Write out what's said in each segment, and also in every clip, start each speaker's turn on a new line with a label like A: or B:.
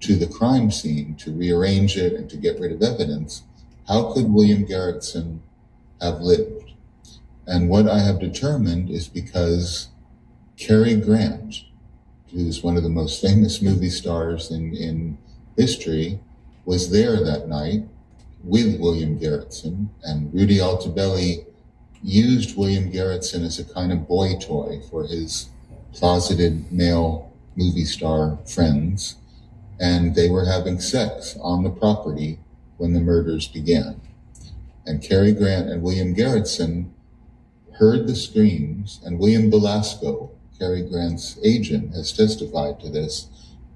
A: to the crime scene to rearrange it and to get rid of evidence, how could William Garretson have lived? And what I have determined is because Cary Grant, who's one of the most famous movie stars in history, was there that night with William Garretson, and Rudy Altobelli used William Garretson as a kind of boy toy for his closeted male movie star friends, and they were having sex on the property when the murders began. And Cary Grant and William Garretson heard the screams, and William Belasco, Cary Grant's agent, has testified to this.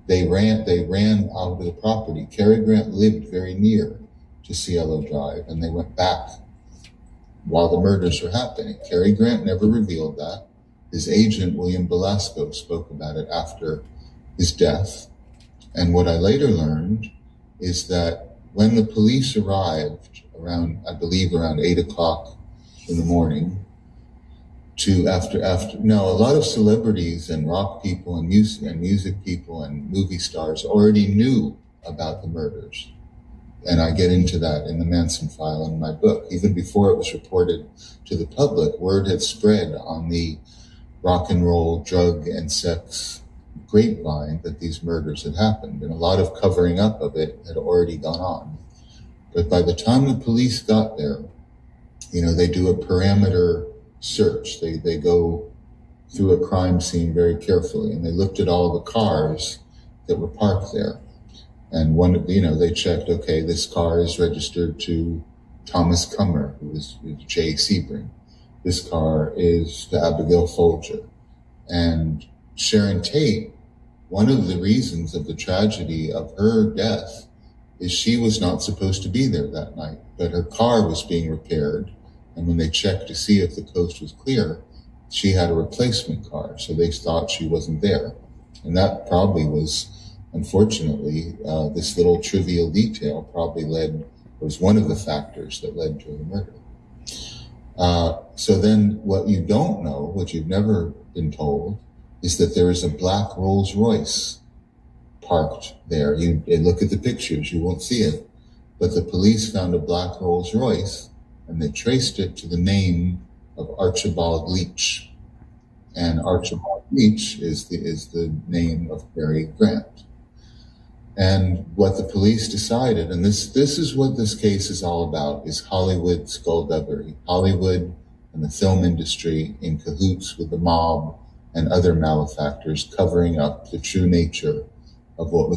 A: They ran out of the property. Cary Grant lived very near to Cielo Drive, and they went back while the murders were happening. Cary Grant never revealed that. His agent, William Belasco, spoke about it after his death. And what I later learned is that when the police arrived around 8 o'clock in the morning, a lot of celebrities and rock people and music people and movie stars already knew about the murders. And I get into that in the Manson file in my book. Even before it was reported to the public, word had spread on the rock and roll, drug and sex grapevine that these murders had happened. And a lot of covering up of it had already gone on. But by the time the police got there, they do a perimeter search. They go through a crime scene very carefully, and they looked at all the cars that were parked there. And they checked, okay, this car is registered to Thomas Cummer, who is Jay Sebring. This car is to Abigail Folger. And Sharon Tate, one of the reasons of the tragedy of her death is she was not supposed to be there that night, but her car was being repaired. And when they checked to see if the coast was clear, she had a replacement car, so they thought she wasn't there. And that probably was, unfortunately, this little trivial detail was one of the factors that led to the murder. So then what you don't know, what you've never been told, is that there is a black Rolls Royce parked there. You look at the pictures, you won't see it. But the police found a black Rolls Royce, and they traced it to the name of Archibald Leach. And Archibald Leach is the name of Cary Grant. And what the police decided, and this is what this case is all about, is Hollywood skullduggery. Hollywood and the film industry in cahoots with the mob and other malefactors covering up the true nature of what was